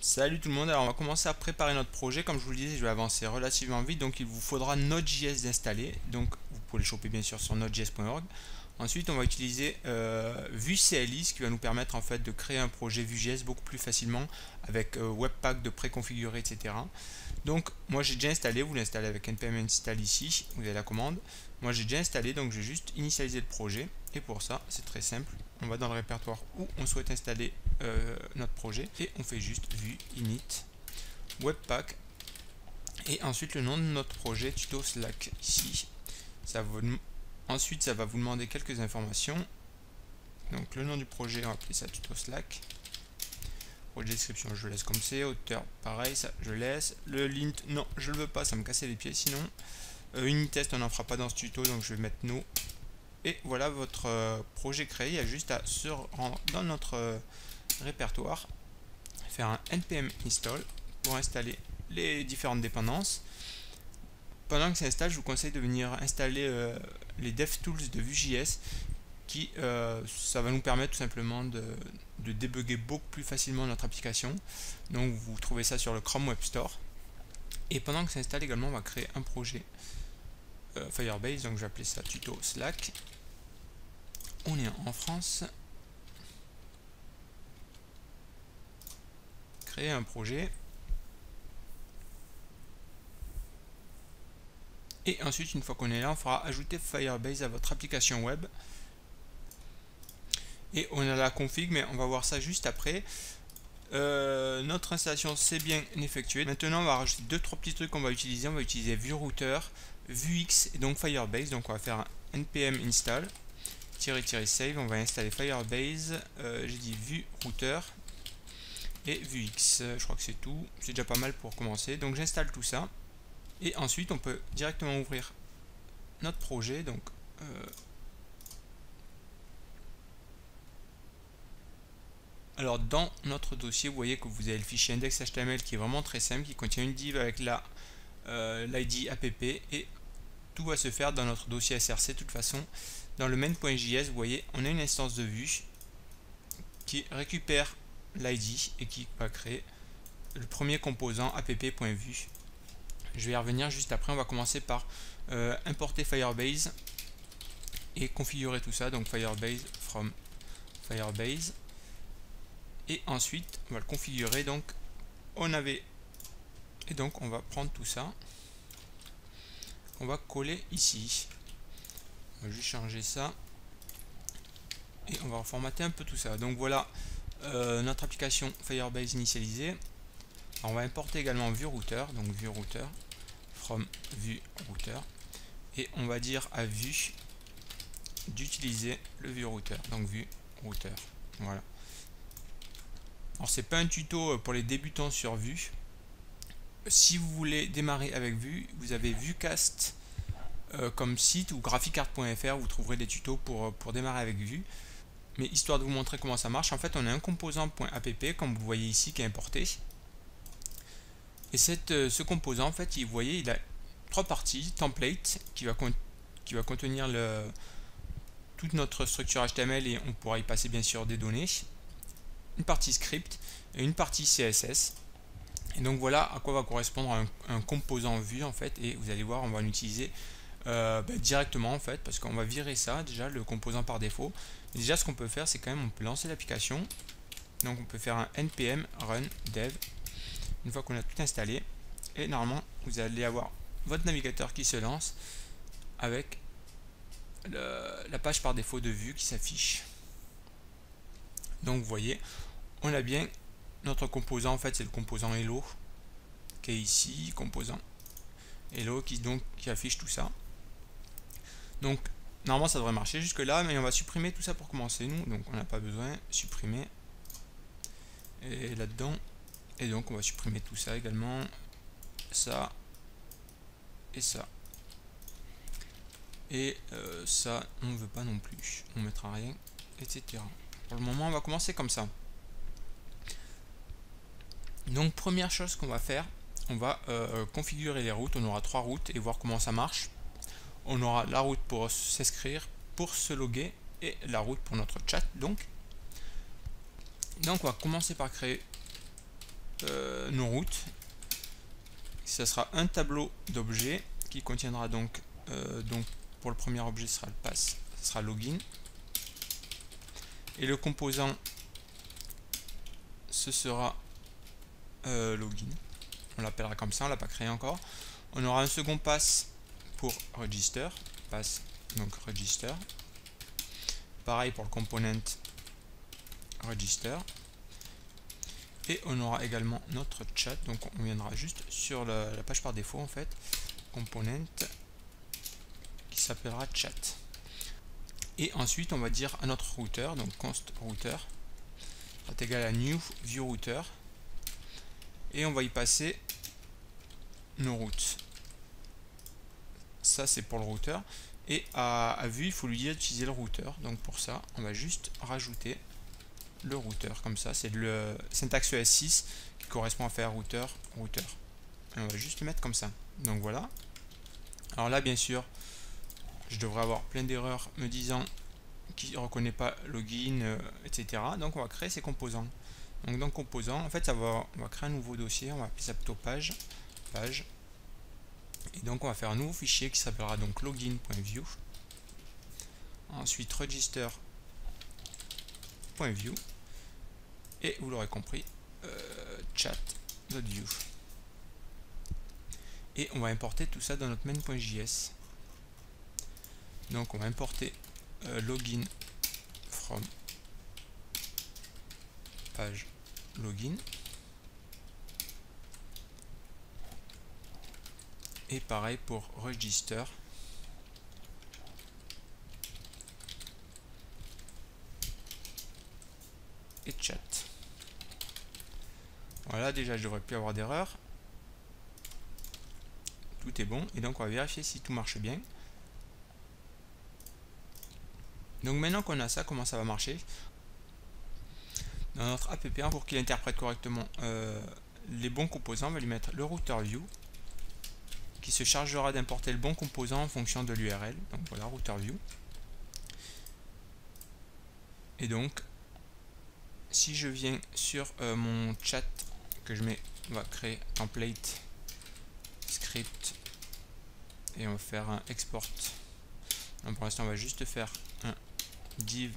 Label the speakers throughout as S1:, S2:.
S1: Salut tout le monde, alors on va commencer à préparer notre projet. Comme je vous le disais, je vais avancer relativement vite, donc il vous faudra Node.js d'installer. Donc vous pouvez le choper bien sûr sur nodejs.org. Ensuite on va utiliser Vue CLI, ce qui va nous permettre en fait de créer un projet Vue.js beaucoup plus facilement avec Webpack de préconfigurer, etc. Donc moi j'ai déjà installé, vous l'installez avec npm install ici, vous avez la commande. Moi j'ai déjà installé, donc je vais juste initialiser le projet. Et pour ça c'est très simple, on va dans le répertoire où on souhaite installer notre projet et on fait juste vue init webpack et ensuite le nom de notre projet tuto slack ici. Ensuite ça va vous demander quelques informations, donc le nom du projet on va appeler ça tuto slack, projet description je laisse comme c'est, auteur pareil ça je laisse, le lint non je le veux pas, ça me cassait les pieds sinon, unit test on n'en fera pas dans ce tuto donc je vais mettre no. Et voilà votre projet créé, il y a juste à se rendre dans notre répertoire, faire un npm install pour installer les différentes dépendances. Pendant que ça installe, je vous conseille de venir installer les DevTools de Vue.js qui ça va nous permettre tout simplement de débugger beaucoup plus facilement notre application. Donc vous trouvez ça sur le Chrome Web Store. Et pendant que ça installe également, on va créer un projet Firebase, donc je vais appeler ça tuto slack. On est en France. Créer un projet. Et ensuite, une fois qu'on est là, on fera ajouter Firebase à votre application web. Et on a la config, mais on va voir ça juste après. Notre installation c'est bien effectuée. Maintenant, on va rajouter 2-3 petits trucs qu'on va utiliser. On va utiliser VueRouter, Vuex et donc Firebase. Donc on va faire un npm install --save. On va installer Firebase. J'ai dit VueRouter et Vuex. Je crois que c'est tout. C'est déjà pas mal pour commencer. Donc j'installe tout ça. Et ensuite, on peut directement ouvrir notre projet. Donc, alors, dans notre dossier, vous voyez que vous avez le fichier index.html qui est vraiment très simple, qui contient une div avec l'id app et tout va se faire dans notre dossier src. De toute façon, dans le main.js, vous voyez, on a une instance de Vue qui récupère l'id et qui va créer le premier composant app.vue. Je vais y revenir juste après. On va commencer par importer Firebase et configurer tout ça. Donc Firebase from Firebase. Et ensuite, on va le configurer. Donc, et donc, on va prendre tout ça. On va coller ici. On va juste changer ça. Et on va reformater un peu tout ça. Donc voilà notre application Firebase initialisée. Alors, on va importer également VueRouter. Donc VueRouter. From VueRouter et on va dire à Vue d'utiliser le VueRouter, donc VueRouter. Voilà. Alors c'est pas un tuto pour les débutants sur Vue. Si vous voulez démarrer avec Vue, vous avez Vuecast comme site ou graphicart.fr, vous trouverez des tutos pour démarrer avec Vue. Mais histoire de vous montrer comment ça marche, en fait on a un composant.app comme vous voyez ici qui est importé. Et ce composant, en fait, vous voyez, il a 3 parties. Template, qui va contenir toute notre structure HTML et on pourra y passer bien sûr des données. Une partie script et une partie CSS. Et donc voilà à quoi va correspondre un composant Vue, en fait. Et vous allez voir, on va l'utiliser directement, en fait, parce qu'on va virer ça, déjà, le composant par défaut. Et déjà, ce qu'on peut faire, c'est quand même, on peut lancer l'application. Donc on peut faire un npm run dev. Une fois qu'on a tout installé, et normalement vous allez avoir votre navigateur qui se lance avec la page par défaut de Vue qui s'affiche. Donc vous voyez, on a bien notre composant, en fait c'est le composant hello qui est ici, composant hello qui affiche tout ça. Donc normalement ça devrait marcher jusque là, mais on va supprimer tout ça pour commencer nous, donc on n'a pas besoin, supprimer, et là-dedans. Et donc on va supprimer tout ça également, ça et ça. Et ça on ne veut pas non plus, on mettra rien, etc. Pour le moment on va commencer comme ça. Donc première chose qu'on va faire, on va configurer les routes. On aura 3 routes et voir comment ça marche. On aura la route pour s'inscrire, pour se loguer et la route pour notre chat. Donc on va commencer par créer nos routes. Ça sera un tableau d'objets qui contiendra donc pour le premier objet, ce sera le pass, ce sera login. Et le composant, ce sera login. On l'appellera comme ça, on l'a pas créé encore. On aura un second pass pour register, pass donc register. Pareil pour le component register. Et on aura également notre chat, donc on viendra juste sur la page par défaut en fait, component qui s'appellera chat. Et ensuite on va dire à notre routeur, donc const router est égal à new view router, et on va y passer nos routes. Ça c'est pour le routeur, et à vue il faut lui dire d'utiliser le routeur, donc pour ça on va juste rajouter le routeur, comme ça c'est le syntaxe ES6 qui correspond à faire routeur. Et on va juste le mettre comme ça, donc voilà. Alors là bien sûr je devrais avoir plein d'erreurs me disant qu'il ne reconnaît pas login, etc. Donc on va créer ces composants. Donc dans composant, en fait on va créer un nouveau dossier, on va appeler ça plutôt page, et donc on va faire un nouveau fichier qui s'appellera donc login.view, ensuite register.view, et vous l'aurez compris, chat.view. Et on va importer tout ça dans notre main.js. Donc on va importer login from page login, et pareil pour register et chat. Voilà, déjà je devrais plus avoir d'erreur, tout est bon, et donc on va vérifier si tout marche bien. Donc maintenant qu'on a ça, comment ça va marcher? Dans notre app, pour qu'il interprète correctement les bons composants, on va lui mettre le router view qui se chargera d'importer le bon composant en fonction de l'URL. Donc voilà, router view. Et donc, si je viens sur mon chat que je mets, on va créer template script et on va faire un export. Donc pour l'instant, on va juste faire un div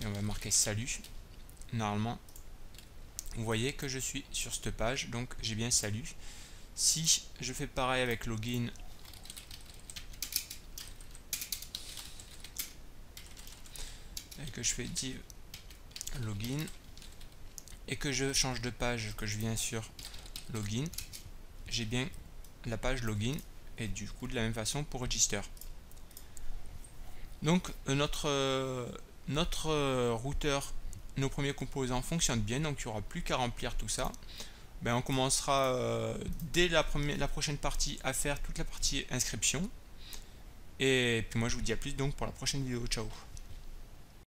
S1: et on va marquer salut. Normalement vous voyez que je suis sur cette page, donc j'ai bien salut. Si je fais pareil avec login, et que je fais div login et que je change de page, que je viens sur login, j'ai bien la page login, et du coup de la même façon pour register. Donc notre routeur, nos premiers composants fonctionnent bien, donc il n'y aura plus qu'à remplir tout ça. Ben, on commencera dès la prochaine partie à faire toute la partie inscription, et puis moi je vous dis à plus donc pour la prochaine vidéo. Ciao.